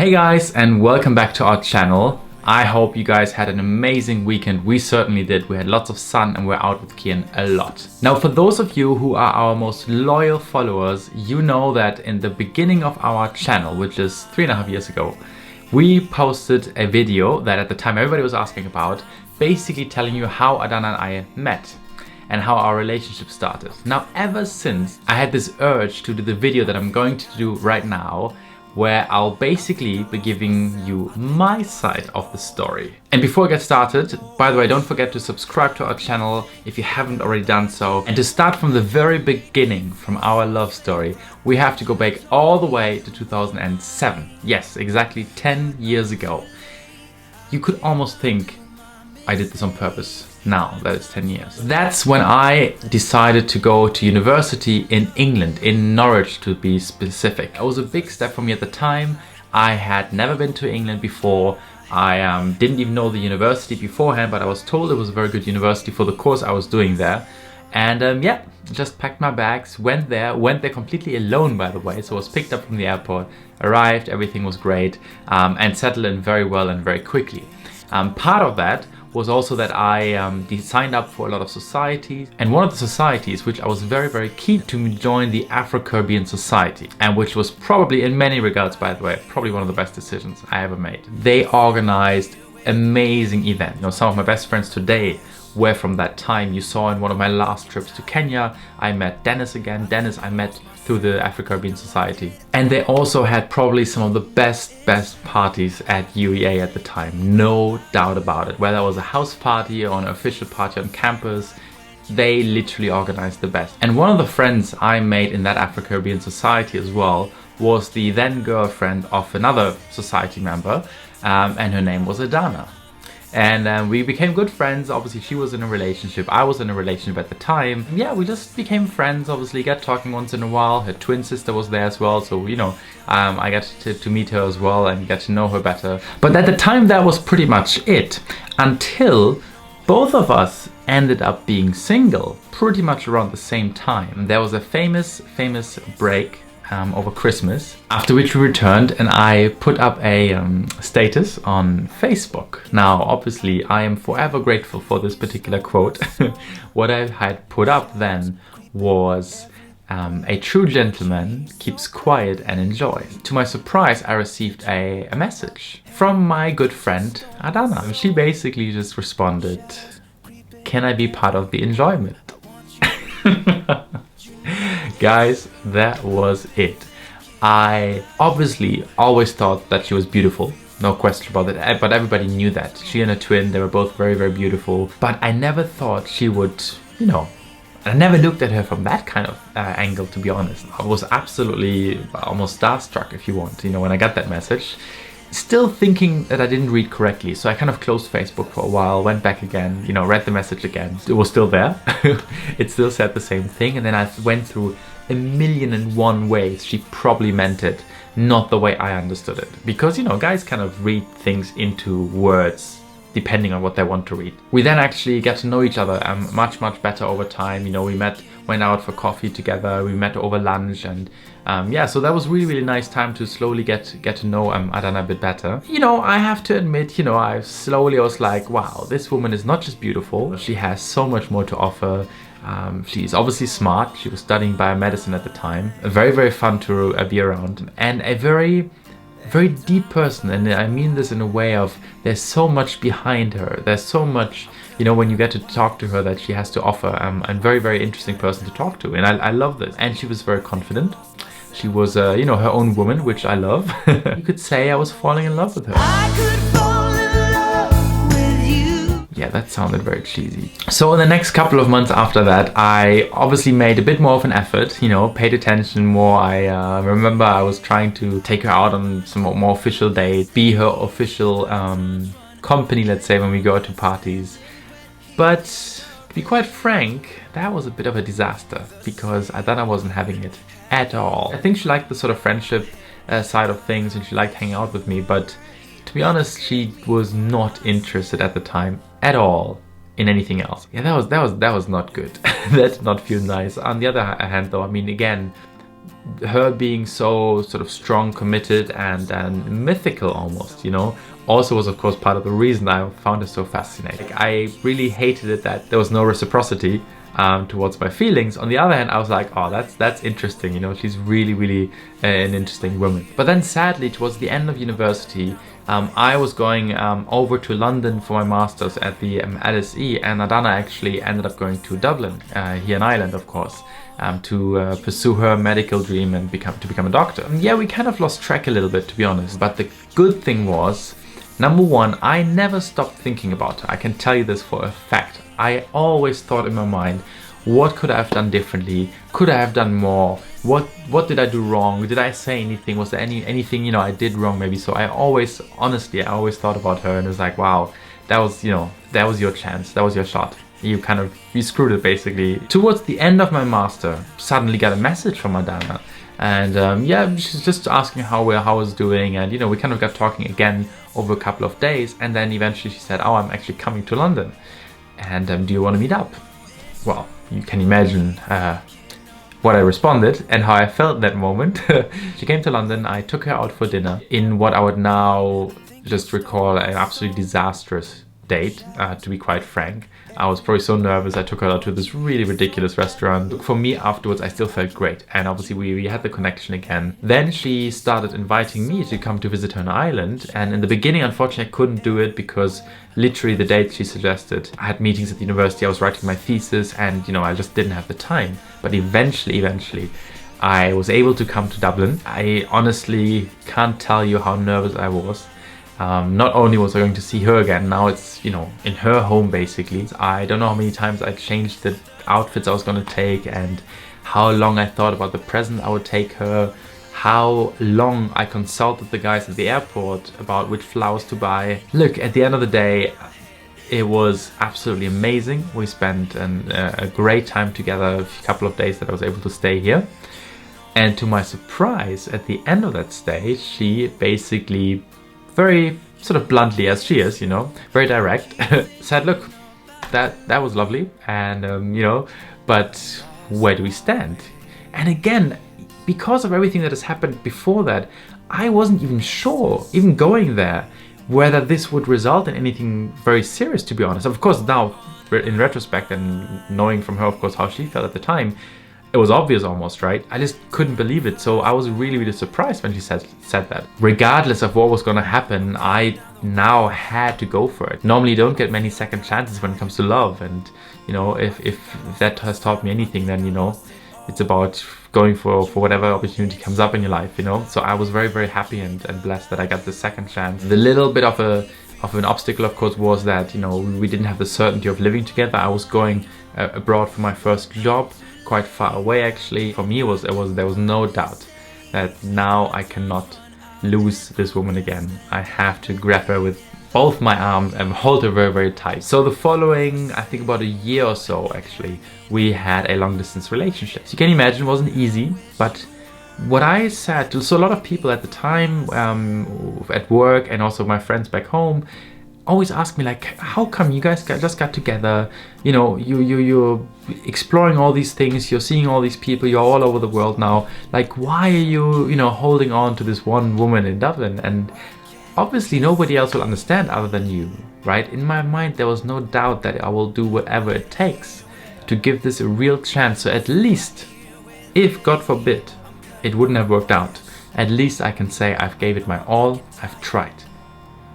Hey guys, and welcome back to our channel. I hope you guys had an amazing weekend. We certainly did. We had lots of sun and we're out with Kian a lot. Now, for those of you who are our most loyal followers, you know that in the beginning of our channel, which is 3.5 years ago, we posted a video that at the time everybody was asking about, basically telling you how Adanna and I met and how our relationship started. Now, ever since, I had this urge to do the video that I'm going to do right now, where I'll basically be giving you my side of the story. And before I get started, by the way, don't forget to subscribe to our channel if you haven't already done so. And to start from the very beginning, from our love story, we have to go back all the way to 2007. Yes, exactly 10 years ago. You could almost think I did this on purpose. Now that it's 10 years. That's when I decided to go to university in England, in Norwich to be specific. It was a big step for me at the time. I had never been to England before. I didn't even know the university beforehand, but I was told it was a very good university for the course I was doing there. And yeah, just packed my bags, went there completely alone, by the way. So I was picked up from the airport, arrived, everything was great, and settled in very well and very quickly. Part of that was also that I signed up for a lot of societies, and one of the societies which I was very keen to join, the Afro-Caribbean Society, and which was probably, in many regards by the way, probably one of the best decisions I ever made. They organized amazing events. You know, some of my best friends today were from that time. You saw in one of my last trips to Kenya, I met Dennis again. Dennis I met through the Afro-Caribbean Society. And they also had probably some of the best parties at UEA at the time, no doubt about it. Whether it was a house party or an official party on campus, they literally organized the best. And one of the friends I made in that Afro-Caribbean Society as well was the then girlfriend of another society member, and her name was Adanna. And we became good friends. Obviously she was in a relationship, I was in a relationship at the time. Yeah, we just became friends, obviously got talking once in a while. Her twin sister was there as well, so you know, I got to meet her as well and get to know her better. But at the time that was pretty much it, until both of us ended up being single pretty much around the same time. There was a famous break over Christmas, after which we returned and I put up a status on Facebook. Now obviously I am forever grateful for this particular quote. What I had put up then was a true gentleman keeps quiet and enjoys. To my surprise, I received a message from my good friend Adanna. She basically just responded, "Can I be part of the enjoyment?" Guys, that was it. I obviously always thought that she was beautiful, no question about it, but everybody knew that. She and her twin, they were both very beautiful, but I never thought she would, you know, I never looked at her from that kind of angle, to be honest. I was absolutely almost starstruck, if you want, you know, when I got that message. Still thinking that I didn't read correctly, so I kind of closed Facebook for a while, went back again, you know, read the message again. It was still there. It still said the same thing, and then I went through 1,000,001 ways she probably meant it, not the way I understood it. Because, you know, guys kind of read things into words depending on what they want to read. We then actually get to know each other much better over time. You know, we went out for coffee together, we met over lunch, and yeah, so that was really nice time to slowly get to know Adanna a bit better. You know, I have to admit, you know, I was like, wow, this woman is not just beautiful, she has so much more to offer. She's obviously smart. She was studying biomedicine at the time. Very fun to be around, and a very deep person. And I mean this in a way of, there's so much behind her. There's so much, you know, when you get to talk to her, that she has to offer. A very interesting person to talk to, and I love this. And she was very confident. She was, you know, her own woman, which I love. You could say I was falling in love with her. I could fall in love with you. Yeah, that sounded very cheesy. So in the next couple of months after that, I obviously made a bit more of an effort, you know, paid attention more. I remember I was trying to take her out on some more official dates, be her official company, let's say, when we go to parties. But to be quite frank, that was a bit of a disaster, because Adanna wasn't having it at all. I think she liked the sort of friendship side of things, and she liked hanging out with me, but to be honest, she was not interested at the time at all in anything else. Yeah, that was not good. That did not feel nice. On the other hand though, I mean, again, her being so sort of strong, committed, and mythical almost, you know, also was of course part of the reason I found it so fascinating. Like, I really hated it that there was no reciprocity towards my feelings. On the other hand, I was like, oh, that's interesting, you know, she's really an interesting woman. But then sadly, towards the end of university, I was going over to London for my master's at the LSE, and Adanna actually ended up going to Dublin, here in Ireland, of course, to pursue her medical dream and become a doctor. And yeah, we kind of lost track a little bit, to be honest. But the good thing was, number one, I never stopped thinking about her. I can tell you this for a fact. I always thought in my mind, what could I have done differently? Could I have done more? What did I do wrong? Did I say anything? Was there anything, you know, I did wrong maybe? So I always, honestly, I always thought about her, and it was like, wow, that was, you know, that was your chance. That was your shot. You screwed it basically. Towards the end of my master, suddenly got a message from Adanna. And yeah, she's just asking how I was doing, and you know, we kind of got talking again over a couple of days, and then eventually she said, oh, I'm actually coming to London, and do you want to meet up? Well, you can imagine what I responded and how I felt in that moment. She came to London, I took her out for dinner in what I would now just recall an absolutely disastrous date, to be quite frank. I was probably so nervous. I took her out to this really ridiculous restaurant. For me, afterwards, I still felt great, and obviously we had the connection again. Then she started inviting me to come to visit her in Ireland, and in the beginning, unfortunately, I couldn't do it because literally the date she suggested, I had meetings at the university, I was writing my thesis, and you know, I just didn't have the time. But eventually, I was able to come to Dublin. I honestly can't tell you how nervous I was. Not only was I going to see her again, now it's, you know, in her home basically. I don't know how many times I changed the outfits I was going to take, and how long I thought about the present I would take her, how long I consulted the guys at the airport about which flowers to buy. Look, at the end of the day, it was absolutely amazing. We spent a great time together, a couple of days that I was able to stay here. And to my surprise, at the end of that stay, she basically, very sort of bluntly as she is, you know, very direct, said, look, that was lovely, and you know, but where do we stand? And again, because of everything that has happened before that, I wasn't even sure, even going there, whether this would result in anything very serious, to be honest. Of course, now in retrospect, and knowing from her, of course, how she felt at the time, it was obvious almost, right? I just couldn't believe it. So I was really surprised when she said that. Regardless of what was going to happen, I now had to go for it. Normally you don't get many second chances when it comes to love, and you know, if that has taught me anything, then you know, it's about going for whatever opportunity comes up in your life, you know. So I was very happy and blessed that I got the second chance. The little bit of an obstacle, of course, was that, you know, we didn't have the certainty of living together. I was going abroad for my first job, quite far away actually. For me, there was no doubt that now I cannot lose this woman again. I have to grab her with both my arms and hold her very tight. So the following, I think about a year or so actually, we had a long distance relationship. So you can imagine it wasn't easy, but what I said to, so a lot of people at the time, at work and also my friends back home, always ask me like, how come you guys just got together? You know, you're exploring all these things, you're seeing all these people, you're all over the world now. Like, why are you know, holding on to this one woman in Dublin? And obviously nobody else will understand other than you, right? In my mind, there was no doubt that I will do whatever it takes to give this a real chance. So at least, if God forbid, it wouldn't have worked out, at least I can say I've gave it my all, I've tried.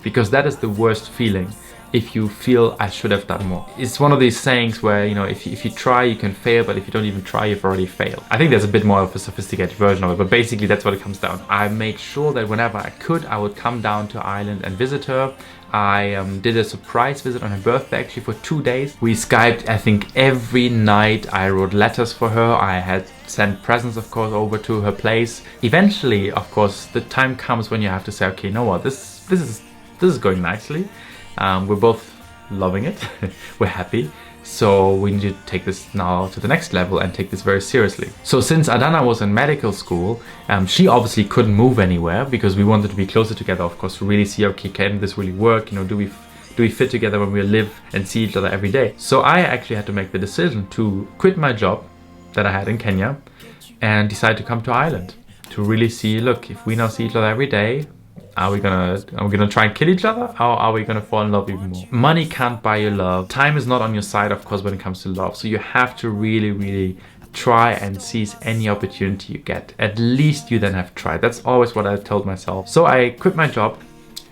Because that is the worst feeling, if you feel I should have done more. It's one of these sayings where, you know, if you try, you can fail, but if you don't even try, you've already failed. I think there's a bit more of a sophisticated version of it, but basically that's what it comes down. I made sure that whenever I could, I would come down to Ireland and visit her. I did a surprise visit on her birthday actually for 2 days. We Skyped, I think, every night. I wrote letters for her. I had sent presents, of course, over to her place. Eventually, of course, the time comes when you have to say, okay, you know what, this is going nicely. We're both loving it. We're happy. So we need to take this now to the next level and take this very seriously. So since Adanna was in medical school, she obviously couldn't move anywhere because we wanted to be closer together, of course, to really see, okay, can this really work? You know, do we fit together when we live and see each other every day? So I actually had to make the decision to quit my job that I had in Kenya, and decided to come to Ireland to really see, look, if we now see each other every day, are we gonna try and kill each other, or are we gonna fall in love even more? Money can't buy you love. Time is not on your side, of course, when it comes to love. So you have to really try and seize any opportunity you get. At least you then have tried. That's always what I told myself. So I quit my job,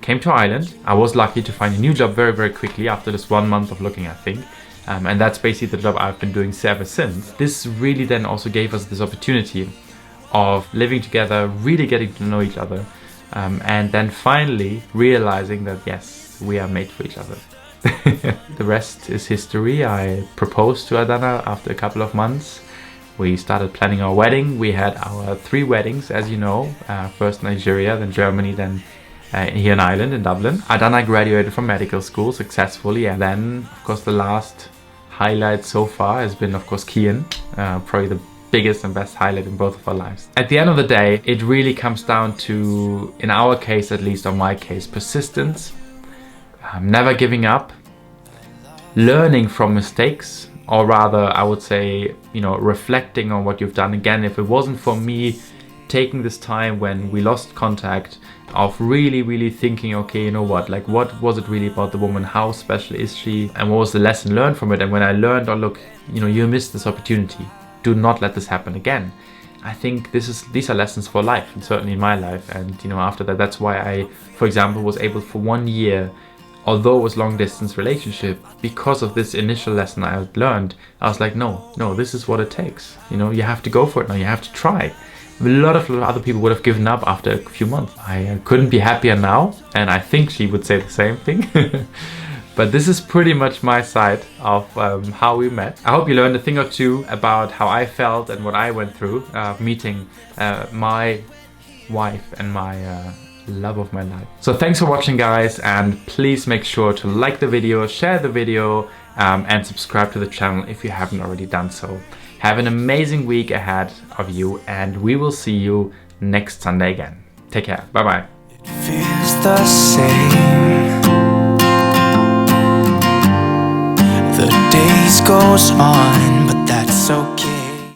came to Ireland. I was lucky to find a new job very quickly after this 1 month of looking, I think. And that's basically the job I've been doing ever since. This really then also gave us this opportunity of living together, really getting to know each other, and then finally realizing that yes, we are made for each other. The rest is history. I proposed to Adanna after a couple of months. We started planning our wedding. We had our 3 weddings, as you know, first Nigeria, then Germany, then here in Ireland, in Dublin. Adanna graduated from medical school successfully, and then of course the last highlight so far has been of course Kian, probably the biggest and best highlight in both of our lives. At the end of the day, it really comes down to, in our case at least, or my case, persistence, never giving up, learning from mistakes, or rather I would say, you know, reflecting on what you've done. Again, if it wasn't for me taking this time when we lost contact, of really thinking, okay, you know what, like what was it really about the woman, how special is she, and what was the lesson learned from it? And when I learned, oh look, you know, you missed this opportunity, do not let this happen again. I think these are lessons for life, and certainly in my life. And you know, after that, that's why I, for example, was able for 1 year, although it was long distance relationship, because of this initial lesson I had learned, I was like, no, this is what it takes. You know, you have to go for it now, you have to try. A lot of other people would have given up after a few months. I couldn't be happier now, and I think she would say the same thing. But this is pretty much my side of how we met. I hope you learned a thing or two about how I felt and what I went through meeting my wife and my love of my life. So thanks for watching, guys, and please make sure to like the video, share the video, and subscribe to the channel if you haven't already done so. Have an amazing week ahead of you, and we will see you next Sunday again. Take care. Bye bye. It feels the same. The days goes on.